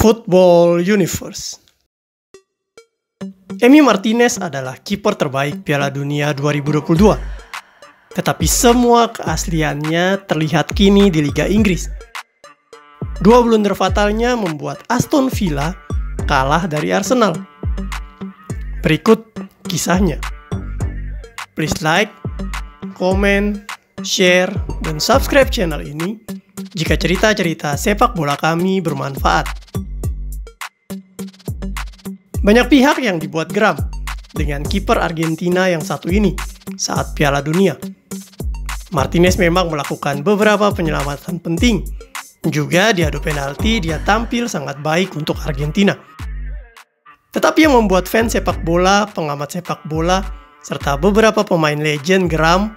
Football Universe. Emi Martinez adalah kiper terbaik Piala Dunia 2022. Tetapi semua keasliannya terlihat kini di Liga Inggris. Dua blunder fatalnya membuat Aston Villa kalah dari Arsenal. Berikut kisahnya. Please like, comment, share, dan subscribe channel ini jika cerita-cerita sepak bola kami bermanfaat. Banyak pihak yang dibuat geram dengan kiper Argentina yang satu ini saat Piala Dunia. Martinez memang melakukan beberapa penyelamatan penting. Juga di adu penalti dia tampil sangat baik untuk Argentina. Tetapi yang membuat fans sepak bola, pengamat sepak bola, serta beberapa pemain legend geram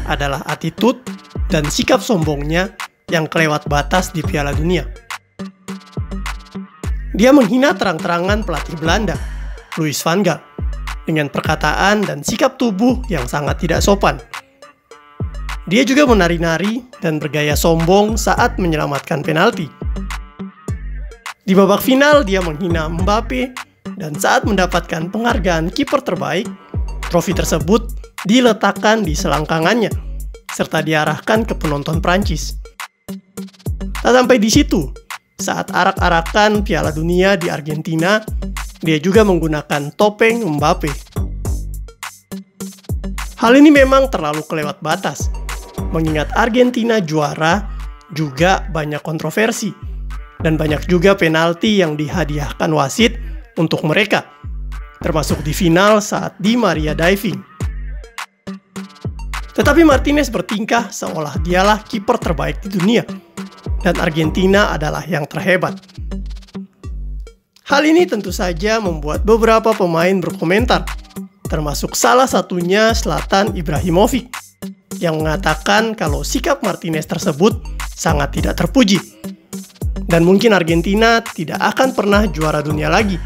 adalah attitude dan sikap sombongnya yang kelewat batas di Piala Dunia. Dia menghina terang-terangan pelatih Belanda, Louis van Gaal, dengan perkataan dan sikap tubuh yang sangat tidak sopan. Dia juga menari-nari dan bergaya sombong saat menyelamatkan penalti. Di babak final, dia menghina Mbappe, dan saat mendapatkan penghargaan kiper terbaik, trofi tersebut diletakkan di selangkangannya, serta diarahkan ke penonton Prancis. Tak sampai di situ, saat arak-arakan Piala Dunia di Argentina, dia juga menggunakan topeng Mbappe. Hal ini memang terlalu kelewat batas, mengingat Argentina juara juga banyak kontroversi, dan banyak juga penalti yang dihadiahkan wasit untuk mereka, termasuk di final saat Di Maria diving. Tetapi Martinez bertingkah seolah dialah kiper terbaik di dunia, dan Argentina adalah yang terhebat. Hal ini tentu saja membuat beberapa pemain berkomentar, termasuk salah satunya Zlatan Ibrahimovic, yang mengatakan kalau sikap Martinez tersebut sangat tidak terpuji. Dan mungkin Argentina tidak akan pernah juara dunia lagi,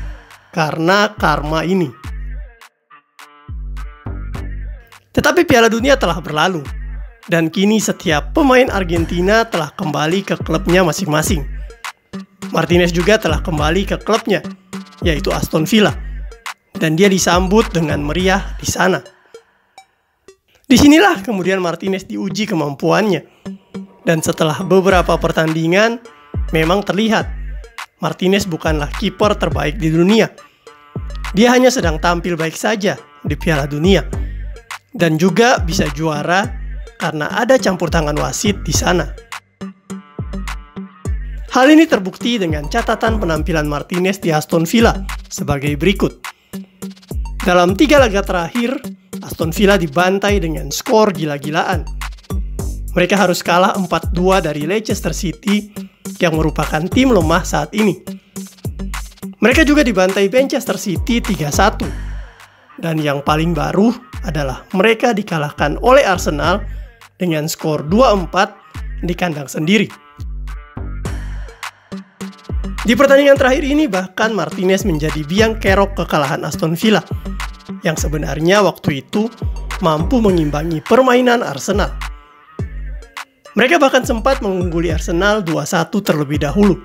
karena karma ini. Tetapi Piala Dunia telah berlalu, dan kini setiap pemain Argentina telah kembali ke klubnya masing-masing. Martinez juga telah kembali ke klubnya, yaitu Aston Villa, dan dia disambut dengan meriah di sana. Disinilah kemudian Martinez diuji kemampuannya, dan setelah beberapa pertandingan, memang terlihat Martinez bukanlah kiper terbaik di dunia. Dia hanya sedang tampil baik saja di Piala Dunia, dan juga bisa juara karena ada campur tangan wasit di sana. Hal ini terbukti dengan catatan penampilan Martinez di Aston Villa sebagai berikut. Dalam 3 laga terakhir, Aston Villa dibantai dengan skor gila-gilaan. Mereka harus kalah 4-2 dari Leicester City yang merupakan tim lemah saat ini. Mereka juga dibantai Manchester City 3-1. Dan yang paling baru adalah mereka dikalahkan oleh Arsenal dengan skor 2-4 di kandang sendiri. Di pertandingan terakhir ini bahkan Martinez menjadi biang kerok kekalahan Aston Villa, yang sebenarnya waktu itu mampu mengimbangi permainan Arsenal. Mereka bahkan sempat mengungguli Arsenal 2-1 terlebih dahulu.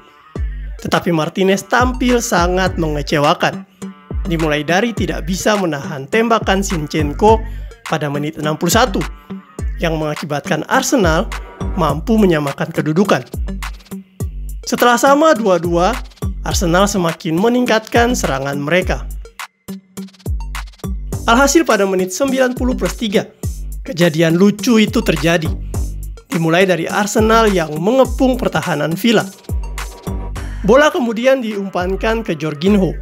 Tetapi Martinez tampil sangat mengecewakan. Dimulai dari tidak bisa menahan tembakan Zinchenko pada menit 61, yang mengakibatkan Arsenal mampu menyamakan kedudukan. Setelah sama 2-2, Arsenal semakin meningkatkan serangan mereka. Alhasil pada menit 90+3, kejadian lucu itu terjadi. Dimulai dari Arsenal yang mengepung pertahanan Villa. Bola kemudian diumpankan ke Jorginho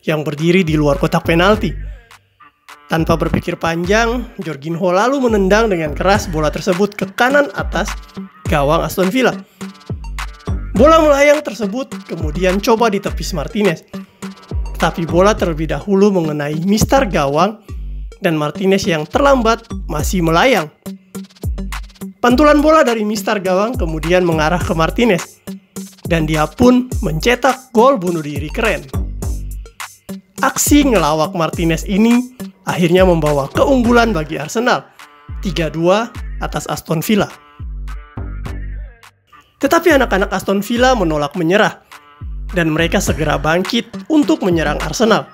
yang berdiri di luar kotak penalti. Tanpa berpikir panjang, Jorginho lalu menendang dengan keras bola tersebut ke kanan atas gawang Aston Villa. Bola melayang tersebut kemudian coba ditepis Martinez. Tetapi bola terlebih dahulu mengenai mistar gawang dan Martinez yang terlambat masih melayang. Pantulan bola dari mistar gawang kemudian mengarah ke Martinez, dan dia pun mencetak gol bunuh diri keren. Aksi ngelawak Martinez ini akhirnya membawa keunggulan bagi Arsenal 3-2 atas Aston Villa. Tetapi anak-anak Aston Villa menolak menyerah dan mereka segera bangkit untuk menyerang Arsenal.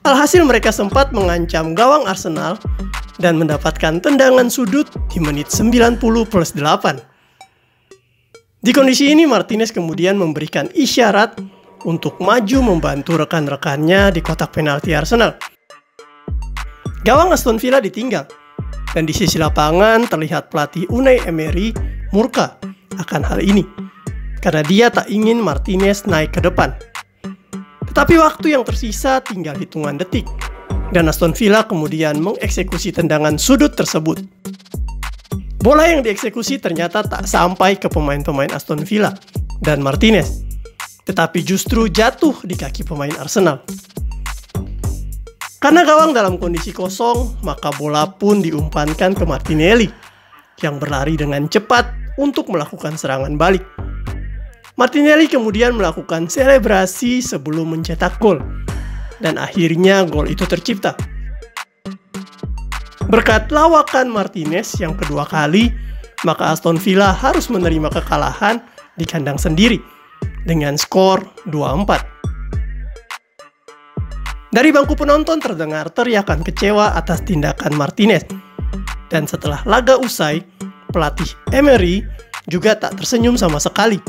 Alhasil mereka sempat mengancam gawang Arsenal dan mendapatkan tendangan sudut di menit 90+8. Di kondisi ini Martinez kemudian memberikan isyarat untuk maju membantu rekan-rekannya di kotak penalti Arsenal. Gawang Aston Villa ditinggal, dan di sisi lapangan terlihat pelatih Unai Emery murka akan hal ini, karena dia tak ingin Martinez naik ke depan. Tetapi waktu yang tersisa tinggal hitungan detik, dan Aston Villa kemudian mengeksekusi tendangan sudut tersebut. Bola yang dieksekusi ternyata tak sampai ke pemain-pemain Aston Villa dan Martinez, tetapi justru jatuh di kaki pemain Arsenal. Karena gawang dalam kondisi kosong, maka bola pun diumpankan ke Martinelli, yang berlari dengan cepat untuk melakukan serangan balik. Martinelli kemudian melakukan selebrasi sebelum mencetak gol, dan akhirnya gol itu tercipta. Berkat lawakan Martinez yang kedua kali, maka Aston Villa harus menerima kekalahan di kandang sendiri dengan skor 2-4. Dari bangku penonton terdengar teriakan kecewa atas tindakan Martinez, dan setelah laga usai, pelatih Emery juga tak tersenyum sama sekali.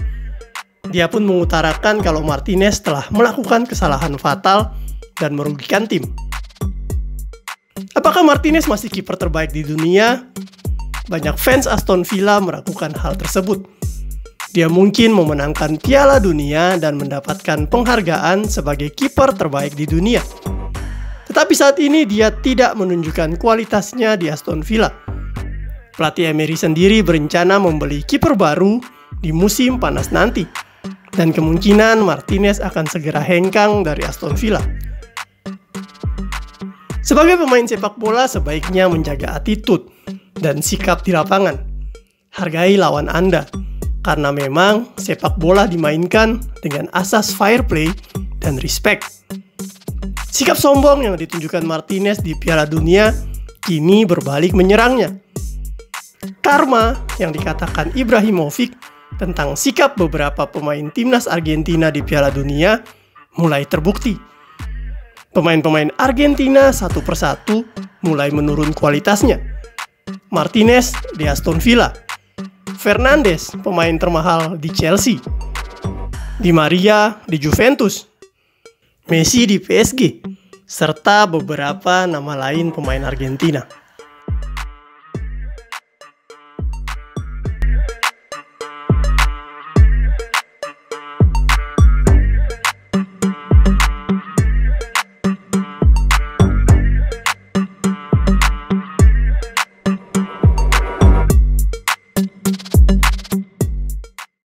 Dia pun mengutarakan kalau Martinez telah melakukan kesalahan fatal dan merugikan tim. Apakah Martinez masih kiper terbaik di dunia? Banyak fans Aston Villa meragukan hal tersebut. Dia mungkin memenangkan Piala Dunia dan mendapatkan penghargaan sebagai kiper terbaik di dunia. Tetapi saat ini dia tidak menunjukkan kualitasnya di Aston Villa. Pelatih Emery sendiri berencana membeli kiper baru di musim panas nanti, dan kemungkinan Martinez akan segera hengkang dari Aston Villa. Sebagai pemain sepak bola, sebaiknya menjaga attitude dan sikap di lapangan. Hargai lawan Anda, karena memang sepak bola dimainkan dengan asas fair play dan respect. Sikap sombong yang ditunjukkan Martinez di Piala Dunia kini berbalik menyerangnya. Karma yang dikatakan Ibrahimovic tentang sikap beberapa pemain timnas Argentina di Piala Dunia mulai terbukti. Pemain-pemain Argentina satu persatu mulai menurun kualitasnya. Martinez di Aston Villa, Fernandes pemain termahal di Chelsea, Di Maria di Juventus, Messi di PSG, serta beberapa nama lain pemain Argentina.